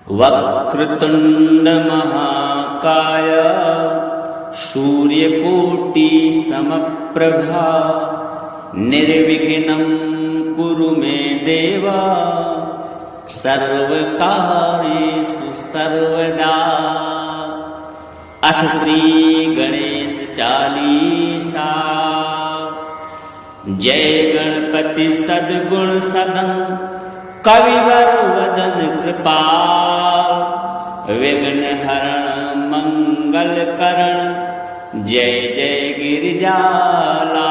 वक्रतुंड महाकाय सूर्यकोटि समप्रभा निर्विघ्नं कुरु मे देव सर्वकार्येषु सर्वदा। अथ श्री गणेश चालीसा। जय गणपति सद्गुण सदन कविवर वदन कृपाल विघ्न हरण मंगल करण जय जय गिरिजालाल।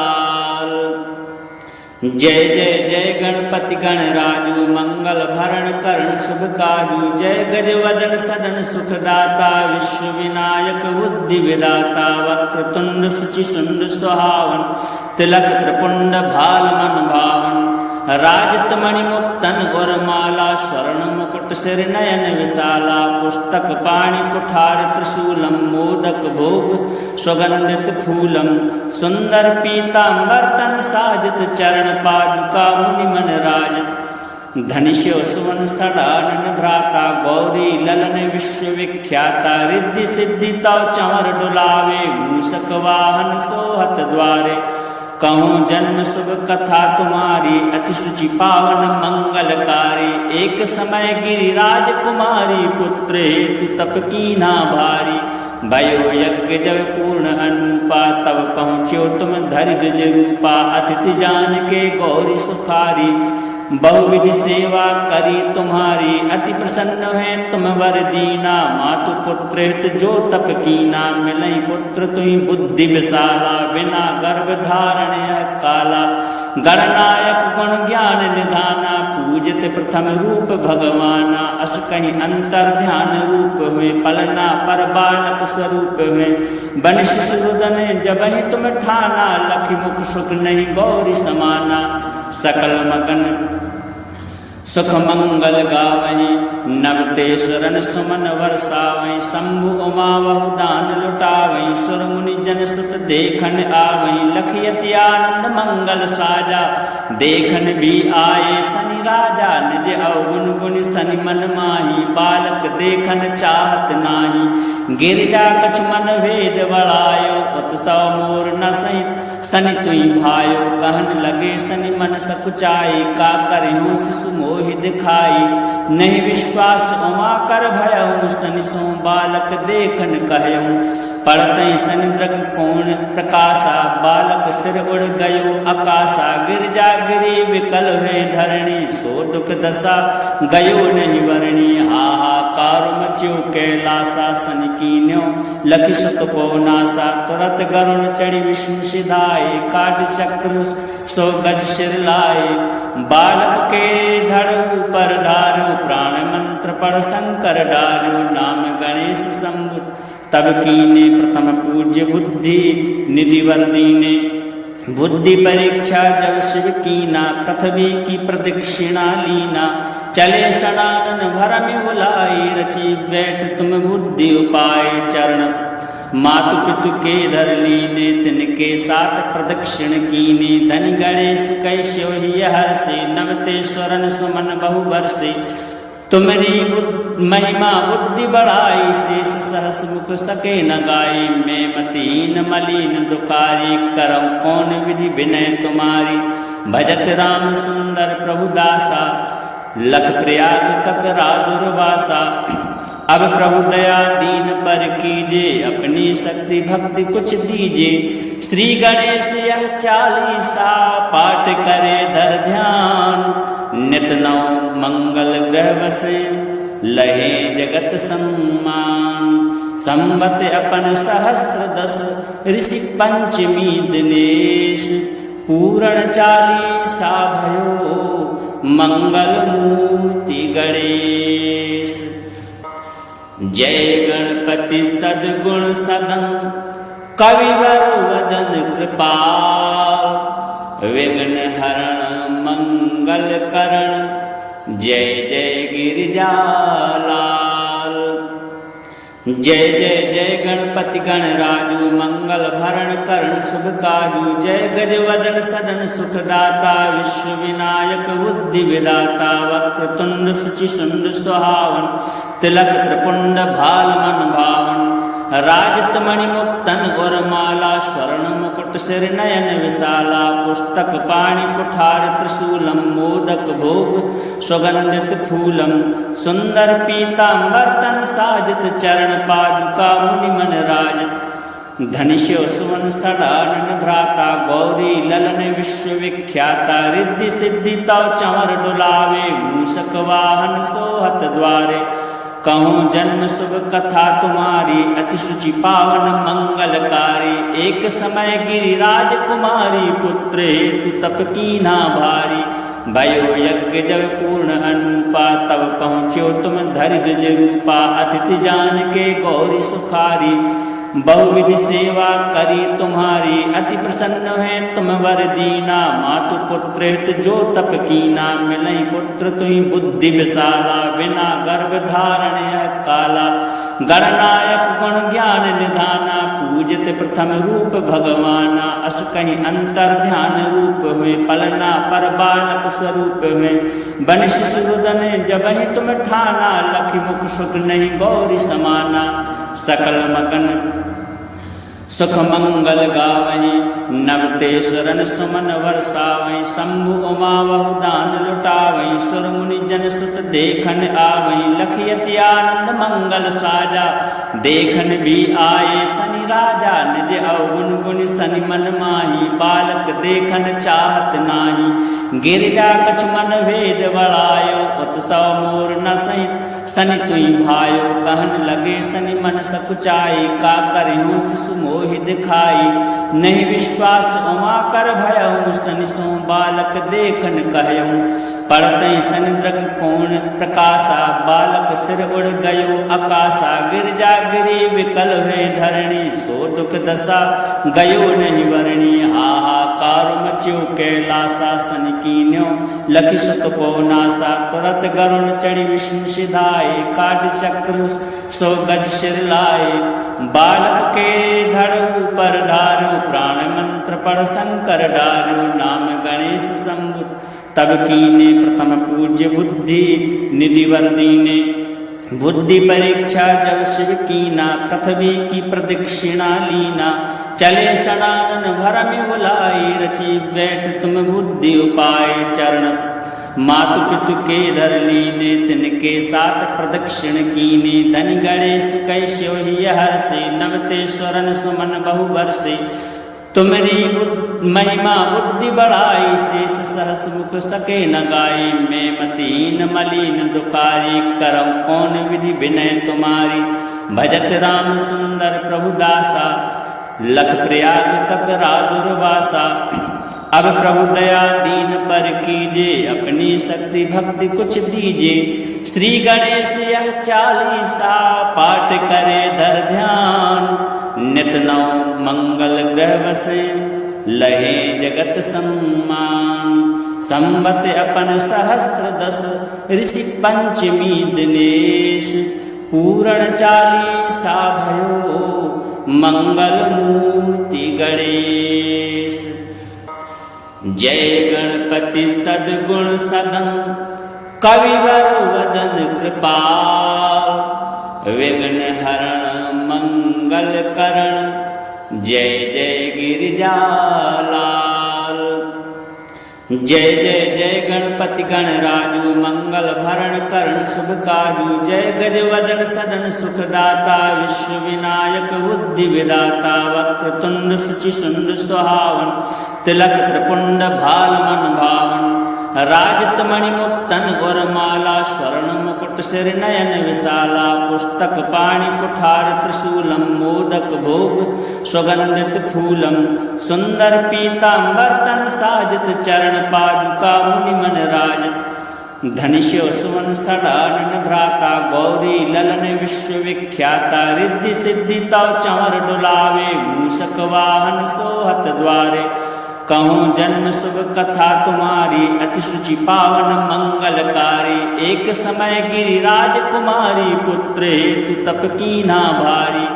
जय जय जय गणपति गणराजु मंगल भरण करण शुभ काजु। जय गजवदन सदन सुखदाता विश्व विनायक बुद्धि विदाता। वक्रतुंड शुचि सुंद सुहावन तिलक त्रिपुंड भाल मन भावन। राजत मणिमुक्तन और माला स्वर्ण मुकुट सिर नयन विशाला। पुस्तक पाणि कुठार त्रिशूलम मोदक भोग सुगंधित फूलम। सुंदर पीतांबर तन साजित चरण पादुका मुनि मन राजत। धनिष्य सुवन सडानन भ्राता गौरी ललन विश्व विख्याता। रिद्धि सिद्धि तव चंवर डुलावे मूषक वाहन सोहत द्वारे। कहूँ जन्म शुभ कथा तुम्हारी अति शुचि पावन मंगलकारी। एक समय गिरिराज कुमारी पुत्र हेतु तप कीना भारी। भयो यज्ञ जब पूर्ण अनुपा तब पहुँच्यो तुम धरि द्विज रूपा। अतिथि जान के गौरी सुखारी बहुविधि सेवा करी तुम्हारी। अति प्रसन्न है तुम वर दीना मातु पुत्र हित जो तप कीना। मिलई पुत्र तुहि बुद्धि विशाला बिना गर्भ धारण यह काला। गणनायक गुण ज्ञान निधाना पूजित प्रथम रूप भगवाना। अस कहीं अंतर ध्यान रूप हुए पलना पर बालक स्वरूप हुए। बनिश सुरुदन जबहि तुम ठाना लखि मुख सुख नहीं गौरी समाना। सकल मगन सुख मंगल गावहीं नवते शरण सुमन वर्षावहीं। शंभु उमा बहु दान लुटावहीं सुर मुनि जन सुत देखन आवहीं। लखियति आनंद मंगल साजा देखन भी आए शनि राजा। निज अवगुण गुण शनि मन माही बालक देखन चाहत नाही। गिरिजा कछ मन भेद बढ़ायो उत्सव मोर न सहित शनि तुई भायो। कहन लगे शनि मन सकुचाई का करहूँ शिशु मोहि दिखाई। नहीं विश्वास उमा कर भयऊँ शनि सो बालक देखन कहऊँ। पड़तई शनि द्रग कोण प्रकाशा बालक सिर उड़ गयो आकाशा। गिरजा गिरी विकल हुए धरणी सो दुख दशा गयो नहीं वरणी। हाहाकार मच्यो कैलासा शनि कीन्यो लखि सुत को नासा। तुरत गरुण चढ़ी विष्णु सिधाए काट चक्र सो गज सिर लाए। बालक के धड़ ऊपर धारो प्राण मंत्र पढ़ शंकर डारो। नाम गणेश शंभु तब कीने प्रथम पूज्य बुद्धि निधि वर दीने। बुद्धि परीक्षा जब शिव कीना पृथ्वी की प्रदक्षिणा लीना। चले सडानन भरम बुलाई रची बैठ तुम बुद्धि उपाय। चरण मातु पितु के धर लीने तिनके साथ प्रदक्षिण कीने। धन गणेश कैश्यो ही हर से नवते स्वरण सुमन बहु वर्षे। तुमरी महिमा बुद्धि बढ़ाई शेष सहस मुख सके न गाई। मैं मतीन मलिन दुकारी करऊँ कौन विधि विनय तुम्हारी। भजत राम सुंदर प्रभु दासा लख प्रयाग ककरा दुर्वासा। अब प्रभु दया दीन पर कीजे अपनी शक्ति भक्ति कुछ दीजे। श्री गणेश यह चालीसा पाठ करे धर ध्यान। नित नौ मंगल ग्रह बसे लहे जगत सम्मान। संवत अपन सहस्र दस ऋषि पंचमी दिनेश। पूर्ण चालीसा भयो मंगल मूर्ति गणेश। जय गणपति सद्गुण सदन कविवर वदन कृपाल। विघ्न हरण मंगल करण जय जय गिरिजालाल। जय जय जय गणपति गणराजु मंगल भरण करण शुभ काजु। जय गजवदन सदन सुखदाता विश्व विनायक बुद्धि विदाता। वक्रतुंड शुचि सुंद सुहावन तिलक त्रिपुंड भाल मन भावन। राजत मणि मुक्तन और माला स्वर्ण मुकुट सिर नयन विशाला। पुस्तक पाणि कुठार त्रिशूलम मोदक भोग सुगंधित फूलम। सुंदर पीतांबर तन साजित चरण पादुका मुनि मन राजत। धनिष्य सुवन सडानन भ्राता गौरी ललन विश्व विख्याता। रिद्धि सिद्धि तव चंवर डुलावे मूषक वाहन सोहत द्वारे। कहूँ जन्म शुभ कथा तुम्हारी अति शुचि पावन मंगलकारी। एक समय गिरिराज कुमारी पुत्र हेतु तप कीना भारी। भयो यज्ञ जब पूर्ण अनुपा तब पहुँचो तुम धरि द्विज रूपा। अतिथि जान के गौरी सुखारी बहुविधि सेवा करी तुम्हारी। अति प्रसन्न है तुम वर दीना मातु पुत्र हित जो तप कीना। मिलई पुत्र तुहि बुद्धि विशाला बिना गर्भ धारण यह काला। गणनायक गुण ज्ञान निधाना पूजित प्रथम रूप भगवाना। अस कहीं अंतर ध्यान रूप हुए पलना पर बालक स्वरूप हुए। बन शिशुदन जब ही तुम ठाना लखि मुख सुख नहीं गौरी समाना। सकल मगन सुख मंगल गावहीं नवते सुरन सुमन वर्षावहीं। शंभु उमा बहुदान लुटावहीं सुर मुनि जन सुत देखन आवहीं। लखयति आनंद मंगल साजा देखन भी आए शनि राजा। निज अवगुण गुण शनि मन माही बालक देखन चाहत नाही। गिरिजा कछ मन भेद बढ़ायो उत्सव मोर न सहित शनि तुई भायो। कहन लगे शनि मन सकुचाई का करहूँ शिशु मोहि दिखाई। नहीं विश्वास उमा कर भयऊँ शनि सो बालक देखन कहऊँ। पढ़ते शनि दृग कोण प्रकाशा बालक सिर उड़ गयो आकाशा। गिरजा गिरी विकल हुए धरणी सो दुख दशा गयो नहीं वरणी। हाहाकार मच्यो कैलासा शनि कीन्यो लखि सुत को नासा। तुरत गरुण चढ़ी विष्णु सिधाए काट चक्र सो गज सिर लाए। बालक के धड़ ऊपर धारो प्राण मंत्र पढ़ शंकर डारो। नाम गणेश शंभु तब कीने प्रथम पूज्य बुद्धि निधि वर दीने। बुद्धि परीक्षा जब शिव कीना पृथ्वी की प्रदक्षिणा लीना। चले सनातन भरम बुलाई रची बैठ तुम बुद्धि उपाय। चरण मातु पितु के धर लीने तिनके साथ प्रदक्षिण कीने। धन गणेश कैश्यो ही हर से नवते स्वरन सुमन बहु वर्षे। तुमरी महिमा बुद्धि बढ़ाई शेष सहस मुख सके न गाई। मैं मतीन मलिन दुखारी करम कौन विधि विनय तुम्हारी। भजत राम सुंदर प्रभु दासा लख प्रयाग ककरा दुर्वासा। अब प्रभु दया दीन पर कीजे अपनी शक्ति भक्ति कुछ दीजे। श्री गणेश यह चालीसा पाठ करे धर ध्यान। नित नौ मंगल ग्रह बसे लहे जगत सम्मान। संवत अपन सहस्र दस ऋषि पंचमी दिनेश। पूर्ण चालीसा भयो मंगल मूर्ति गणेश। जय गणपति सद्गुण सदन कविवर वदन कृपाल। विघ्न हरण मंगल करण जय जय गिरिजालाल। जय जय जय गणपति गणराजु मंगल भरण करण शुभ काजु। जय गजवदन सदन सुखदाता विश्व विनायक बुद्धि विदाता। वक्रतुंड शुचि सुंद सुहावन तिलक त्रिपुंड भाल मन भावन। राजत मणि मुक्तन और माला स्वर्ण मुकुट सिर नयन विशाला। पुस्तक पाणि कुठार त्रिशूलम मोदक भोग सुगंधित फूलम। सुंदर पीतांबर तन साजित चरण पादुका मुनि मन राजत। धनिष्य सुवन सडानन भ्राता गौरी ललन विश्व विख्याता। रिद्धि सिद्धि तव चंवर डुलावे मूषक वाहन सोहत द्वारे। कहूँ जन्म शुभ कथा तुम्हारी, अति शुचि पावन मंगलकारी। एक समय गिरिराज कुमारी, पुत्र हेतु तप कीना भारी।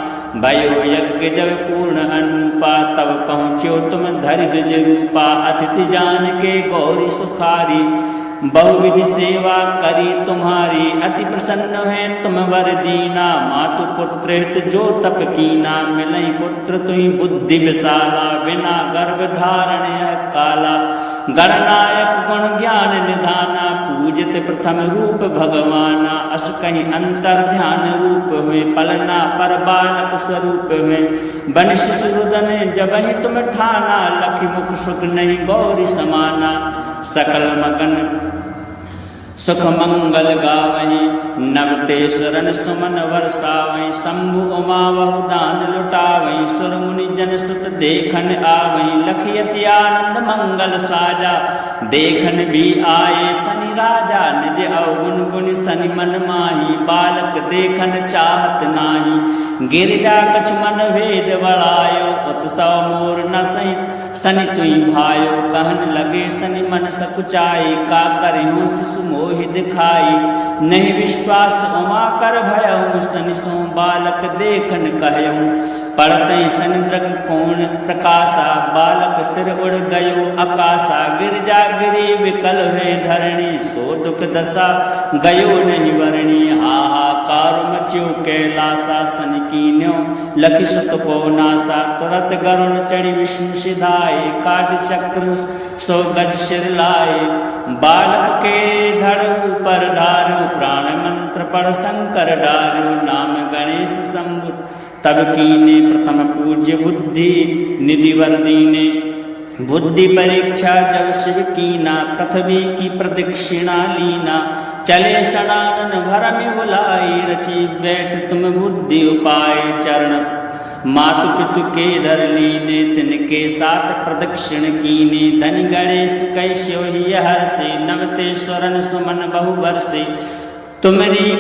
भयो यज्ञ जब पूर्ण अनुपा, तब पहुँचो तुम धरिद्र रूपा। अतिथि जान के गौरी सुखारी, बहुविधि सेवा करी तुम्हारी। अति प्रसन्न है तुम वर दीना, मातु पुत्र हित जो तप कीना। मिलई पुत्र तुहि बुद्धि विशाला, बिना गर्भ धारण यह काला। गणनायक गुण ज्ञान निधाना, पूजित प्रथम रूप भगवाना। अस कहीं अंतर ध्यान रूप हुए, पलना पर बालक स्वरूप हुए। बन शिशुदन जबहि तुम ठाना, लखि मुख सुख नहीं गौरी समाना। सकल मगन सुख मंगल गावहीं, नवते शरण सुमन वर्षावहीं। शंभु उमा बहुदान लुटावहीं, सुर मुनि जन सुत देखन आवहीं। लखियति आनंद मंगल साजा, देखन भी आए शनि राजा। निज अवगुण गुण शनि मन माही, बालक देखन चाहत नाही। गिरिजा कछ मन भेद बढ़ायो, उत्सव मोर न सही शनि तुई भायो। कहन लगे शनि मन सकुचाई, का करहूँ शिशु मोहि दिखाई। नहीं विश्वास उमा कर भयहूँ, शनि सो बालक देखन कहूँ। पड़तई शनि द्रग कोण प्रकाशा, बालक सिर उड़ गयो आकाशा। गिरजा गिरी विकल हुए धरणी, सो दुख दशा गयो नहीं वरणी। हाहाकार मच्यो कैलासा, शनि कीन्यो लखि सुत को नासा। तुरत गरुण चढ़ी विष्णु सिधाए, काट चक्र सो गज सिर लाए। बालक के धड़ ऊपर धारो, प्राण मंत्र पढ़ शंकर डार्यो। नाम गणेश शंभु तब कीने, प्रथम पूज्य बुद्धि निधि वर दीने। बुद्धि परीक्षा जब शिव कीना, पृथ्वी की प्रदक्षिणा लीना। चले सनानन भरम बुलाई, रची बैठ तुम बुद्धि उपाय। चरण मातु पितु के धर लीने, तिनके साथ प्रदक्षिण कीने। धनि गणेश कैस्यो ही हर्षे, नवते स्वरन सुमन बहु वर्षे। तुमरी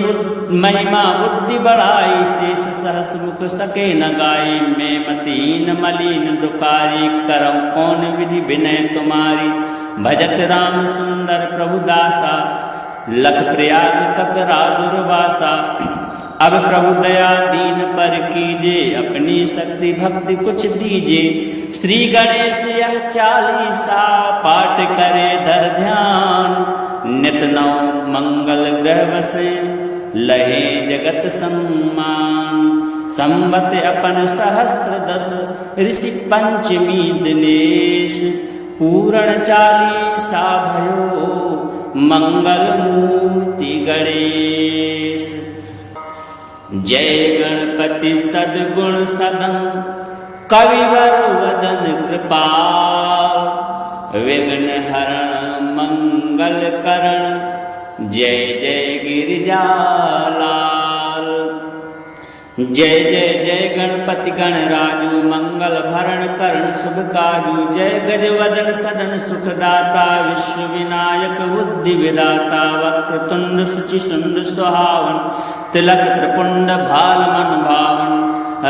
महिमा बुद्धि बढ़ाई, शेष सहस मुख सके न गाई। मैं मतीन मलिन दुकारी, करऊँ कौन विधि विनय तुम्हारी। भजत राम सुंदर प्रभु दासा, लख प्रयाग ककरा दुर्वासा। अब प्रभु दया दीन पर कीजे, अपनी शक्ति भक्ति कुछ दीजे। श्री गणेश यह चालीसा, पाठ करे धर ध्यान। नित नौ मंगल ग्रह बसे, लहे जगत सम्मान। संवत अपन सहस्र दस, ऋषि पंचमी दिनेश। पूर्ण चालीसा भयो, मंगल मूर्ति गणेश। जय गणपति सद्गुण सदन, कविवर वदन कृपाल। विघ्न हरण मंगल करण, जय जय गिरिजालाल। जय जय जय गणपति गणराजु, मंगल भरण करण शुभ काजु। जय गजवदन सदन सुखदाता, विश्व विनायक बुद्धि विदाता। वक्रतुंड शुचि सुंदर सुहावन, तिलक त्रिपुंड भाल मन भावन।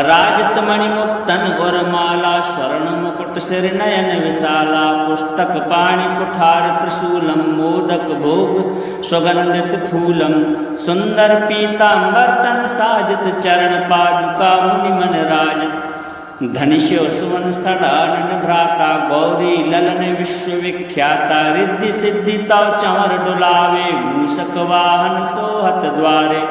राजत मणि मुक्तन और माला, स्वर्ण मुकुट सिर नयन विशाला। पुस्तक पाणि कुठार त्रिशूलम, मोदक भोग सुगंधित फूलम। सुंदर पीतांबर तन साजित, चरण पादुका मुनि मन राजित। धनिष्य सुवन सडानन भ्राता, गौरी ललन विश्व विख्याता। रिद्धि सिद्धि तव चंवर डुलावे, मूषक वाहन सोहत द्वारे।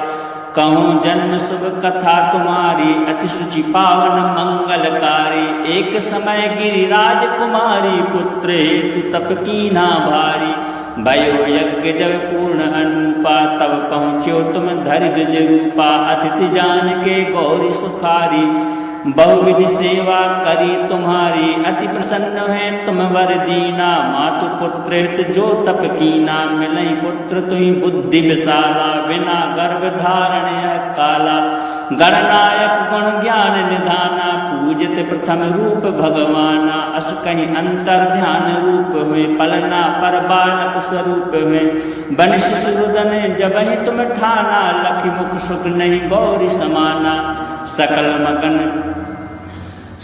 कहूँ जन्म शुभ कथा तुम्हारी, अति शुचि पावन मंगलकारी। एक समय गिरिराज कुमारी, पुत्र हेतु तप कीना भारी। भयो यज्ञ जब पूर्ण अनुपा, तब पहुँचो तुम धरिद्र रूपा। अतिथि जान के गौरी सुखारी, बहुविधि सेवा करी तुम्हारी। अति प्रसन्न है तुम वर दीना, मातु पुत्र हित जो तप कीना। मिलई पुत्र तुहि बुद्धि विशाला, बिना गर्भ धारण यह काला। गणनायक गुण ज्ञान निधाना, पूजित प्रथम रूप भगवाना। अस कहीं अंतर ध्यान रूप हुए, पलना पर बालक स्वरूप हुए। बन शिशुदन जबहि तुम ठाना, लखि मुख सुख नहीं गौरी समाना। सकल मगन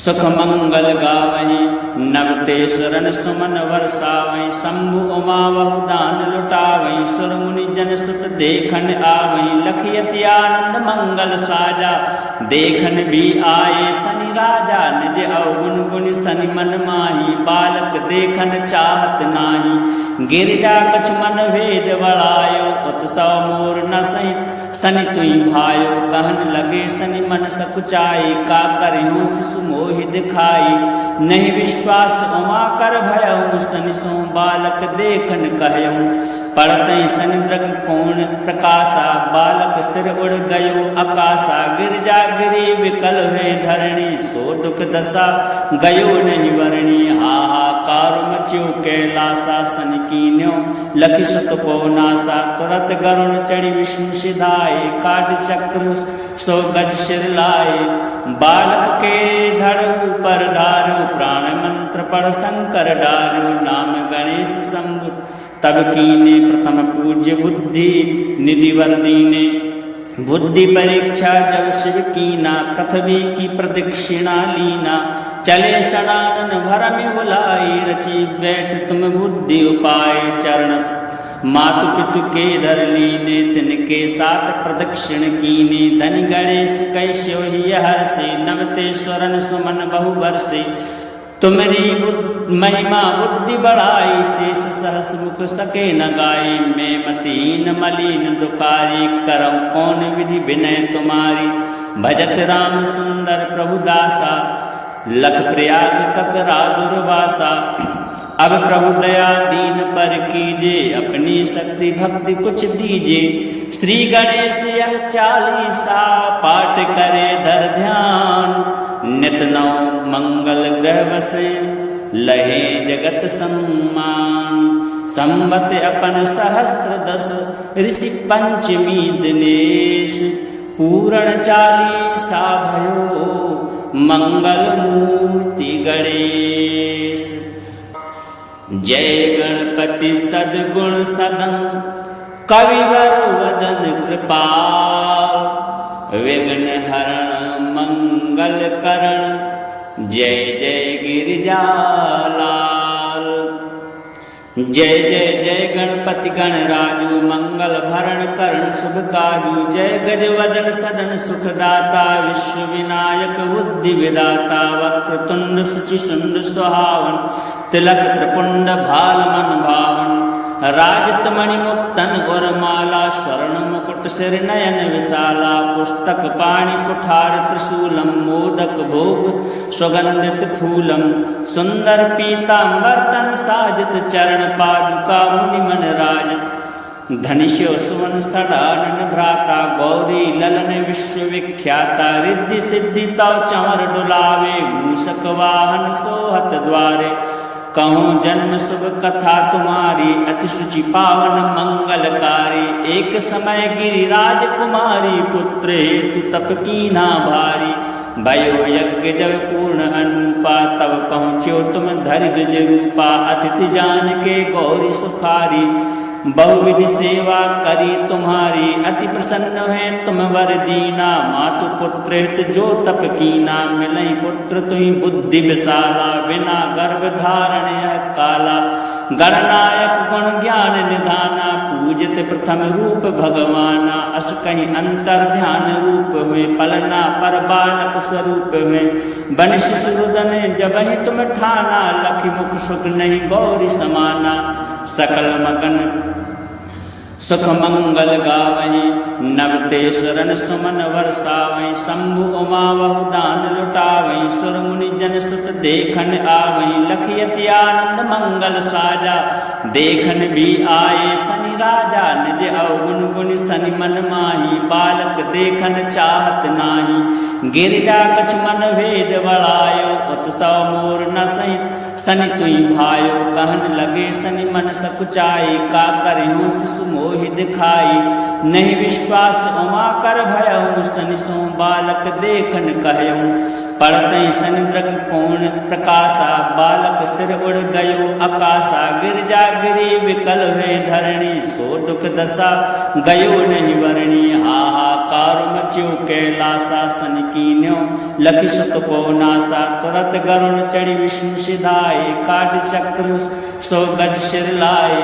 सुख मंगल गावहीं नवते सुरन सुमन वर्षावहीं शंभु उमा बहु दान लुटावहीं सुर मुनि जन सुत देखन आवहीं लखयति आनंद मंगल साजा देखन भी आए सनि राजा निज अवगुण गुण सनि मन माही बालक देखन चाहत नाही गिरिजा कछ मन भेद बढ़ायो उत्सव मोर न सही सनि तुई भायो कहन लगे सनि मन सकुचाई का करहूँ शिशु मोहि दिखाई नहीं विश्वास उमा कर भयऊँ सनि सो बालक देखन कहऊँ पढ़ते सनि द्रग कोण प्रकाशा बालक सिर उड़ गयो आकाशा गिरजा गिरी विकल हुए धरणी सो दुख दशा गयो नहीं वरणी हाहाकार मच्यो कैलासा सनि कीन्यो लखि सुत को नासा तुरत गरुण चढ़ी विष्णु सिधाए काट चक्र सो गज सिर लाए बालक के धड़ ऊपर धारो प्राण मंत्र पढ़ शंकर डारो नाम गणेश शंभु तब कीने प्रथम पूज्य बुद्धि निधि वर दीने बुद्धि परीक्षा जब शिव कीना पृथ्वी की प्रदक्षिणा लीना चले सनातन भरम बुलाई रची बैठ तुम बुद्धि उपाय चरण मातु पितु के धर लीने तिनके साथ प्रदक्षिण कीने धन गणेश कैश्यो ही हर से नवते स्वरन सुमन बहु वर्षे तुम्हारी महिमा बुद्धि बढ़ाई शेष सहस मुख सके न गाई मैं मतीन मलिन दुकारी करऊँ कौन विधि विनय तुम्हारी भजत राम सुंदर प्रभु दासा लख प्रयाग ककरा दुर्वासा अब प्रभु दया दीन पर कीजे अपनी शक्ति भक्ति कुछ दीजे श्री गणेश यह 40 पाठ करे धर ध्यान नित नौ मंगल ग्रह बसे लहे जगत सम्मान संवत अपन सहस्र 10 ऋषि पंचमी दिनेश पूर्ण 40 भयो मंगल मूर्ति गणेश जय गणपति सद्गुण सदन कविवर वदन कृपाल विघ्न हरण मंगल करण जय जय गिरिजालाल जय जय जय गणपति गणराजु मंगल भरण करण शुभ काजु जय गजवदन सदन सुखदाता विश्व विनायक बुद्धि विदाता वक्रतुंड शुचि सुंद सुहावन तिलक त्रिपुंड भाल मन भावन राजत मणि मुक्तन और माला स्वर्ण मुकुट सिर नयन विशाला पुस्तक पाणि कुठार त्रिशूलम मोदक भोग सुगंधित फूलम सुंदर पीतांबर तन साजित चरण पादुका मुनि मन राजत धनिष्यो सुवन सडानन भ्राता गौरी ललन विश्व विख्याता रिद्धि सिद्धि तव चंवर डुलावे मूषक वाहन सोहत द्वारे कहूँ जन्म शुभ कथा तुम्हारी अति शुचि पावन मंगलकारी एक समय गिरिराज कुमारी पुत्र हेतु तप कीना भारी भयो यज्ञ जब पूर्ण अनुपा तब पहुँचो तुम धरिद्र रूपा अतिथि जान के गौरी सुखारी बहुविधि सेवा करी तुम्हारी अति प्रसन्न है तुम वर दीना मातु पुत्र हित जो तप कीना मिलई पुत्र तुहि बुद्धि विशाला बिना गर्भ धारण यह काला गणनायक गुण ज्ञान निधाना पूजित प्रथम रूप भगवाना अस कहीं अंतर ध्यान रूप हुए पलना पर बालक स्वरूप हुए बन शिशुदन जब ही तुम ठाना लखि मुख सुख नहीं गौरी समाना सकल मगन सुख मंगल गावहीं नवते सुरन सुमन वर्षावहीं शंभु उमा बहु दान लुटावहीं सुर मुनि जन सुत देखन आवहीं लखयति आनंद मंगल साजा देखन भी आए सनि राजा निज अवगुण गुण सनि मन माही बालक देखन चाहत नाही गिरिजा कछ मन भेद बढ़ायो उत्सव मोर न सही सनि तुई भायो कहन लगे सनि मन सकुचाई का करहूँ शिशु मोहि दिखाई नहीं विश्वास उमा कर भयऊँ सनि सो बालक देखन कहऊँ पढ़ते सनि द्रग कोण प्रकाशा बालक सिर उड़ गयो आकाशा गिरजा गिरी विकल हुए धरणी सो दुख दशा गयो नहीं वरणी हाहाकार मच्यो च्यो कैलासा सन कीन्यो लखि सत को नासा तुरत गरुण चढ़ी विष्णु सिधाए काट चक्र 100 गज सिर लाए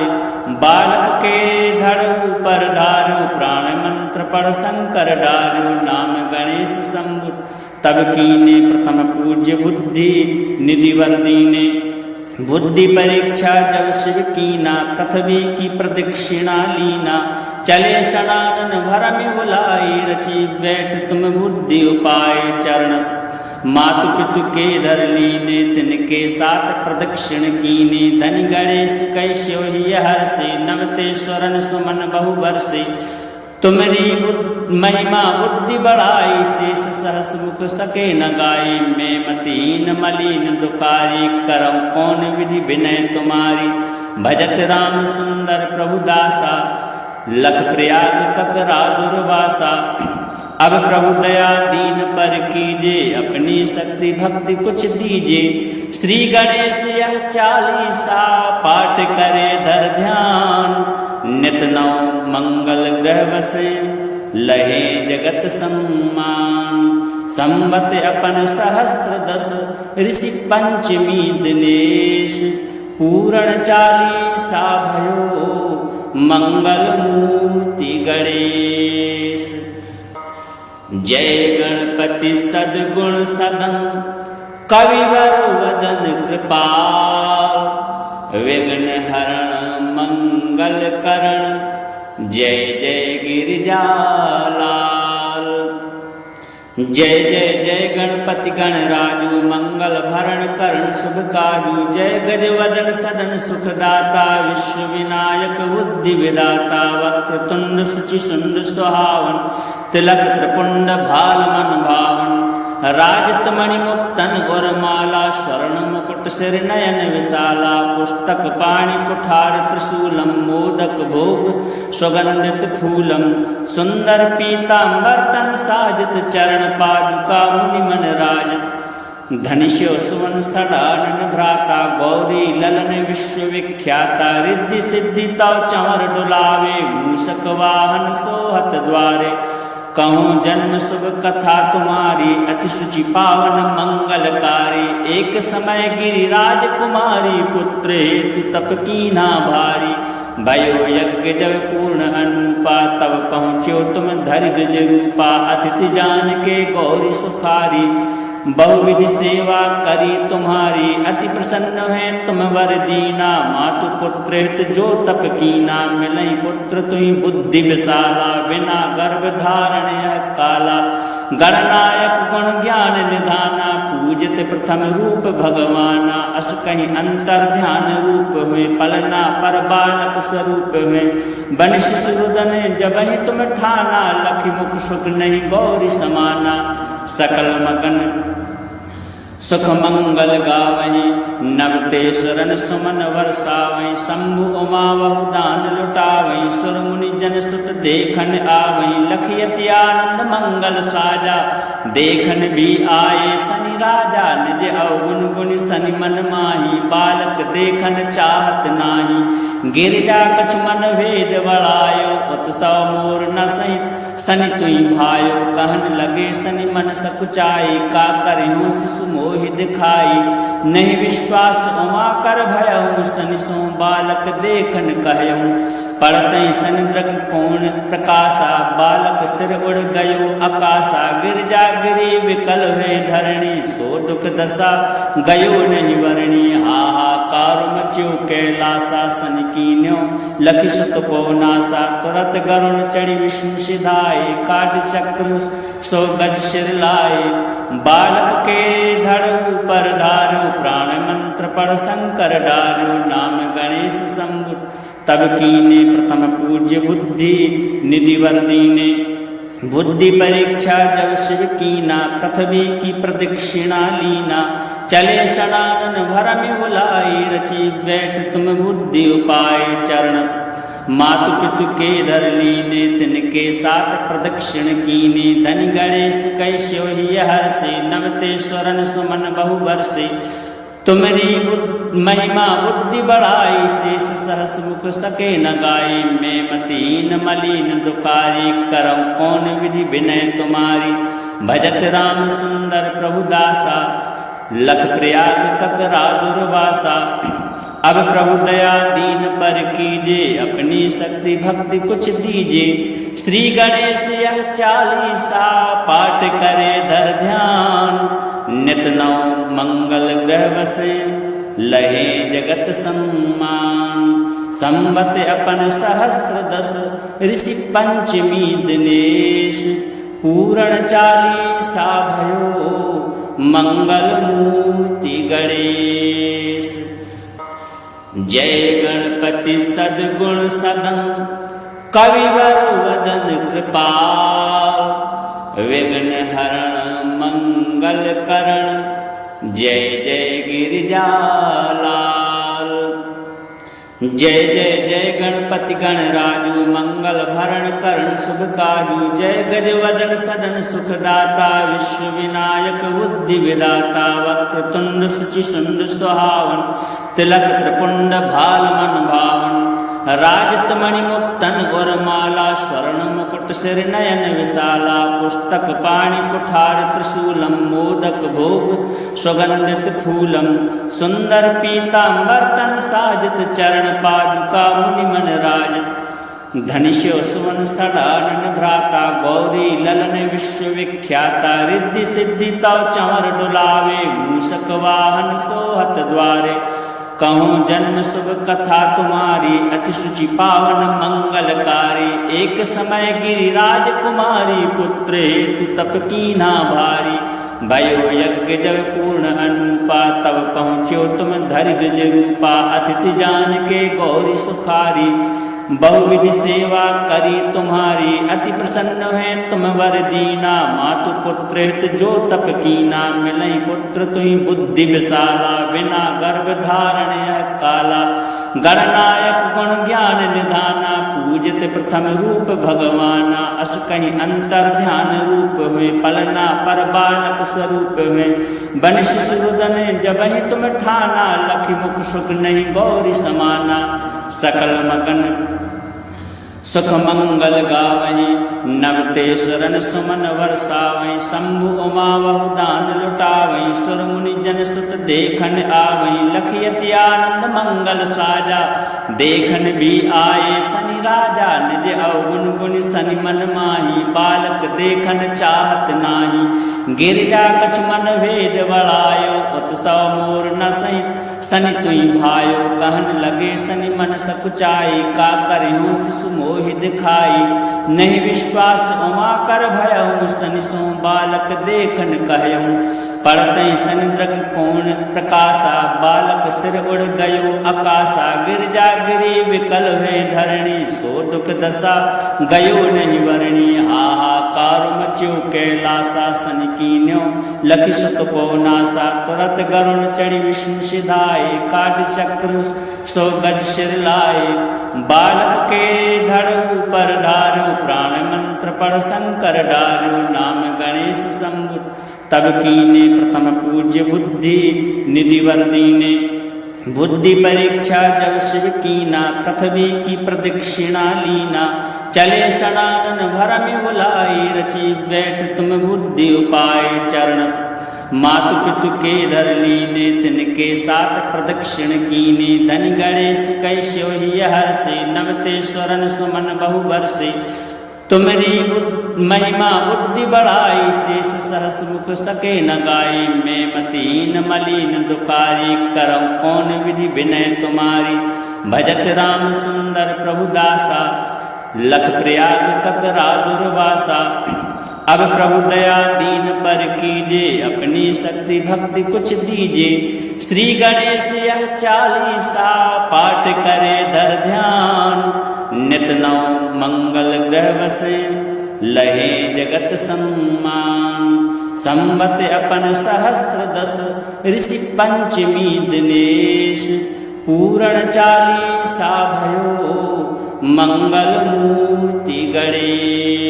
बालक के धड़ ऊपर धार्यो प्राण मंत्र पढ़ शंकर डार्यो नाम गणेश शंभु तब कीने प्रथम पूज्य बुद्धि निधि वर दीने बुद्धि परीक्षा जब शिव कीना पृथ्वी की प्रदक्षिणा लीना चले सनातन भरम बुलाई रची बैठ तुम बुद्धि उपाय चरण मातु पितु के धर लीने तिनके साथ प्रदक्षिण कीने धन गणेश कैश्यो ही हर से नमते स्वरन सुमन बहु बरसे तुम्हारी महिमा बुद्धि बढ़ाई शेष सहस मुख सके न गाई मैं मतीन मलिन दुकारी करम कौन विधि विनय तुम्हारी भजत राम सुंदर प्रभु दासा लख प्रयाग ककरा दुर्वासा अब प्रभु दया दीन पर कीजे अपनी शक्ति भक्ति कुछ दीजे श्री गणेश यह 40 पाठ करे धर ध्यान नित नौ मंगल ग्रह बसे लहे जगत सम्मान संवत अपन सहस्र 10 ऋषि पंचमी दिनेश पूर्ण 40 भयो मंगल मूर्ति गणेश जय गणपति सद्गुण सदन कविवर वदन कृपाल विघ्न हरण मंगल करण जय जय गिरिजालाल जय जय जय गणपति गणराजु मंगल भरण करण शुभ काजु जय गजवदन सदन सुखदाता विश्व विनायक बुद्धि विदाता वक्रतुंड शुचि सुंद सुहावन तिलक त्रिपुंड भाल मन भावन राजत मणि मुक्तन गुरमाला स्वर्ण मुकुट सिर नयन विशाला पुस्तक पाणि कुठार त्रिशूलम मोदक भोग सुगंधित फूलम सुंदर पीतांबर तन साजित चरण पादुका मुनि मन राजत धनिष्यो सुवन सडानन भ्राता गौरी ललन विश्व विख्याता रिद्धि सिद्धि तव चंवर डुलावे मूषक वाहन सोहत द्वारे कहूँ जन्म शुभ कथा तुम्हारी अति शुचि पावन मंगलकारी एक समय गिरिराज कुमारी पुत्र हेतु तप कीना भारी भयो यज्ञ जब पूर्ण अनुपा तब पहुँचो तुम धरि द्विज रूपा अतिथि जान के गौरी सुखारी बहुविधि सेवा करी तुम्हारी अति प्रसन्न है तुम वर दीना मातु पुत्र हित जो तप कीना मिलई पुत्र तुहि बुद्धि विशाला बिना गर्भ धारण यह काला गणनायक गुण ज्ञान निधाना पूजित प्रथम रूप भगवाना अस कहीं अंतर ध्यान रूप हुए पलना पर बालक स्वरूप हुए बन शिशुदन जब ही तुम ठाना लखि मुख सुख नहीं गौरी समाना सकल मगन सुख मंगल गावहीं नवते शरण सुमन वर्षावहीं शंभु उमा बहु दान लुटावहीं सुर मुनि जन सुत देखन आवहीं लखियति आनंद मंगल साजा देखन भी आए सनि राजा निज अवगुण गुण सनि मन माही बालक देखन चाहत नाही गिरिजा कछ मन भेद बढ़ायो उत्सव मोर न सहित सनि तुई भायो कहन लगे सनि मन सकुचाई का करहूँ शिशु मोहि दिखाई नहीं विश्वास उमा कर भयहूँ सनि सो बालक देखन कहूँ पड़तई सनि दृग कोण प्रकाशा बालक सिर उड़ गयो आकाशा गिरजा गिरी विकल हुए धरणी सो दुख दशा गयो नहीं वरणी हाहाकार मच्यो कैलासा सनि कीन्यो लखि सुत को नासा तुरत गरुण चढ़ी विष्णु सिधाए काट चक्र 100 गज सिर लाए बालक के धड़ ऊपर धार्यो प्राण मंत्र पढ़ शंकर डार्यो नाम गणेश शंभु तब कीने प्रथम पूज्य बुद्धि निधि वर दीने बुद्धि परीक्षा जब शिव कीना पृथ्वी की प्रदक्षिणा लीना चले सनातन भरम बुलाई रची बैठ तुम बुद्धि उपाय चरण मातु पितु के धर लीने तिनके साथ प्रदक्षिण कीने धन गणेश कैश्यो ही हर से नमते स्वरन सुमन बहु बरसे तुमरी महिमा बुद्धि बढ़ाई, शेष सहस मुख सके न गाई। मैं मतीन मलिन दुखारी, करम कौन विधि विनय तुम्हारी। भजत राम सुंदर प्रभु दासा, लख प्रयाग ककरा दुर्वासा। अब प्रभु दया दीन पर कीजे, अपनी शक्ति भक्ति कुछ दीजे। श्री गणेश यह 40 पाठ करे धर ध्यान। नित नौ मंगल ग्रह बसे, लहे जगत सम्मान। संवत अपन सहस्र 10, ऋषि पंचमी दिनेश। पूरण 40 भयो, मंगल मूर्ति गणेश। जय गणपति सद्गुण सदन, कविवर वदन कृपाल। विघ्न हरण मंगल करण, जय जय गिरिजालाल। जय जय जय गणपति गणराजु, मंगल भरण करण शुभ काजु। जय गजवदन सदन सुखदाता, विश्व विनायक बुद्धि विदाता। वक्रतुंड शुचि सुंदर सुहावन, तिलक त्रिपुंड भाल मन भावन। राजत मणि मुक्तन और माला, स्वर्ण मुकुट सिर नयन विशाला। पुस्तक पाणि कुठार त्रिशूलम, मोदक भोग सुगंधित फूलम। सुंदर पीतांबर तन साजित, चरण पादुका मुनि मन राजित। धनिष्य सुवन सडानन भ्राता, गौरी ललन विश्व विख्याता। रिद्धि सिद्धि तव चंवर डुलावे, मूषक वाहन सोहत द्वारे। कहूँ जन्म शुभ कथा तुम्हारी, अति शुचि पावन मंगलकारी। एक समय गिरिराज कुमारी, पुत्र हेतु तप कीन्हा भारी। भयो यज्ञ जब पूर्ण अनुपा, तब पहुँच्यो तुम धरि गज रूपा। अतिथि जान के गौरी सुखारी, बहुविधि सेवा करी तुम्हारी। अति प्रसन्न है तुम वर दीना, मातु पुत्र हित जो तप कीना। मिलई पुत्र तुहि बुद्धि विशाला, बिना गर्भ धारण यह काला। गणनायक गुण ज्ञान निधाना, पूजित प्रथम रूप भगवाना। अस कहीं अंतर ध्यान रूप हुए, पलना पर बालक स्वरूप हुए। बन शिशुरुदन जबहि तुम ठाना, लखि मुख सुख नहीं गौरी समाना। सकल मगन सुख मंगल गावहि, नवते सुरन सुमन वर्षावहि। शंभु उमा बहु दान लुटावहि, सुर मुनि जन सुत देखन आवहि। लखयति आनंद मंगल साजा, देखन भी आए शनि राजा। निज अवगुण गुण शनि मन माही, बालक देखन चाहत नाही। गिरिजा कछ मन भेद बढ़ायो, उत्सव मोर न सहित शनि तुई भायो। कहन लगे शनि मन सकुचाई, का करहूँ शिशु मोहि दिखाई। नहीं विश्वास उमा कर भयहूँ, शनि सो बालक देखन कहूँ। पड़ते शनि द्रग कोण प्रकाशा, बालक सिर उड़ गयो आकाशा। गिरजा गिरी विकल हुए धरणी, सो दुख दशा गयो नहीं वरणी। हाहाकार मच्यो कैलासा, शनि कीन्यो लखि सुत को नासा। तुरत गरुण चढ़ी विष्णु सिधाए, काट चक्र सो गज सिर लाए। बालक के धड़ ऊपर धारो, प्राण मंत्र पढ़ शंकर डारो। नाम गणेश शंभु तब कीने, प्रथम पूज्य बुद्धि निधि वर दीने। बुद्धि परीक्षा जब शिव कीना, पृथ्वी की प्रदक्षिणा लीना। चले सनातन भरम बुलाई, रची बैठ तुम बुद्धि उपाय। चरण मातु पितु के धर लीने, तिनके साथ प्रदक्षिण कीने। धन गणेश कैस्यो ही हर्षे, नवते स्वरन सुमन बहु वर्षे। तुमरी महिमा बुद्धि बढ़ाई, शेष सहस मुख सके न गाई। मैं मतीन मलिन दुखारी, करम कौन विधि विनय तुम्हारी। भजत राम सुंदर प्रभु दासा, लख प्रयाग ककरा दुर्वासा। अब प्रभु दया दीन पर कीजे, अपनी शक्ति भक्ति कुछ दीजे। श्री गणेश यह 40 पाठ करे धर ध्यान। नित नौ मंगल ग्रह बसे, लहे जगत सम्मान। संवत अपन सहस्र 10, ऋषि पंचमी दिनेश। पूरण 40 भयो, मंगल मूर्ति गणेश।